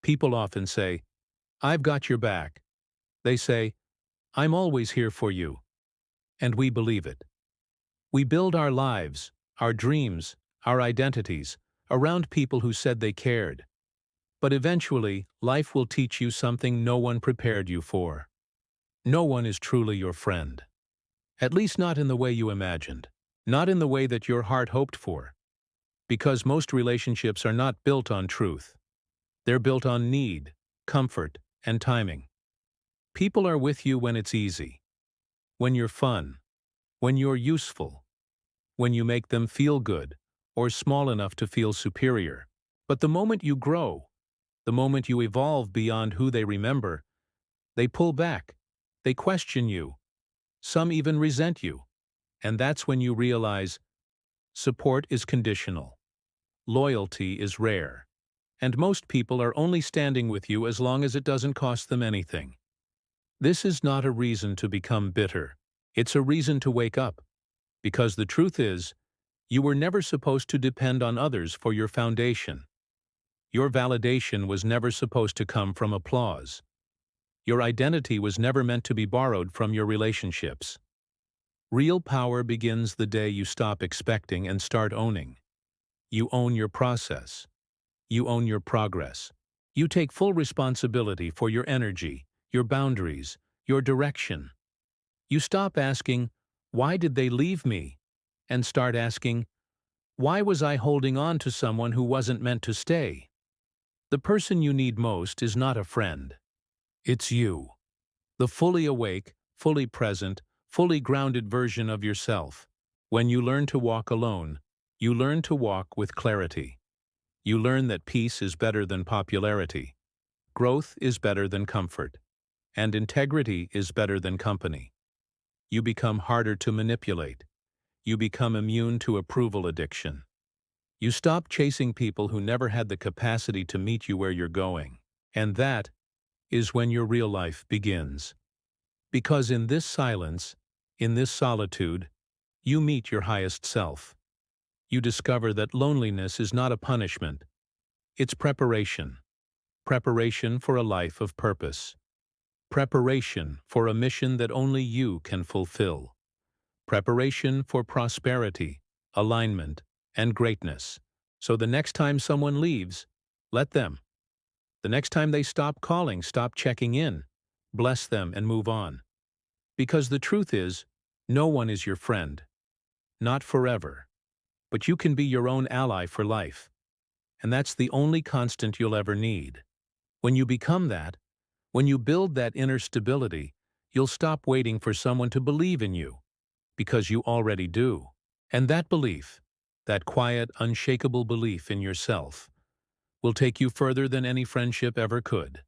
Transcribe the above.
People often say, "I've got your back." They say, "I'm always here for you." And we believe it. We build our lives, our dreams, our identities around people who said they cared. But eventually, life will teach you something no one prepared you for. No one is truly your friend. At least not in the way you imagined. Not in the way that your heart hoped for. Because most relationships are not built on truth. They're built on need, comfort, and timing. People are with you when it's easy, when you're fun, when you're useful, when you make them feel good, or small enough to feel superior. But the moment you grow, the moment you evolve beyond who they remember, they pull back, they question you, some even resent you. And that's when you realize support is conditional, loyalty is rare, and most people are only standing with you as long as it doesn't cost them anything. This is not a reason to become bitter. It's a reason to wake up. Because the truth is, you were never supposed to depend on others for your foundation. Your validation was never supposed to come from applause. Your identity was never meant to be borrowed from your relationships. Real power begins the day you stop expecting and start owning. You own your process. You own your progress. You take full responsibility for your energy, your boundaries, your direction. You stop asking, "Why did they leave me?" and start asking, "Why was I holding on to someone who wasn't meant to stay?" The person you need most is not a friend. It's you. The fully awake, fully present, fully grounded version of yourself. When you learn to walk alone, you learn to walk with clarity. You learn that peace is better than popularity, growth is better than comfort, and integrity is better than company. You become harder to manipulate. You become immune to approval addiction. You stop chasing people who never had the capacity to meet you where you're going. And that is when your real life begins. Because in this silence, in this solitude, you meet your highest self. You discover that loneliness is not a punishment. It's preparation. Preparation for a life of purpose. Preparation for a mission that only you can fulfill. Preparation for prosperity, alignment, and greatness. So the next time someone leaves, let them. The next time they stop calling, stop checking in. Bless them and move on. Because the truth is, no one is your friend. Not forever. But you can be your own ally for life. And that's the only constant you'll ever need. When you become that, when you build that inner stability, you'll stop waiting for someone to believe in you. Because you already do. And that belief, that quiet, unshakable belief in yourself, will take you further than any friendship ever could.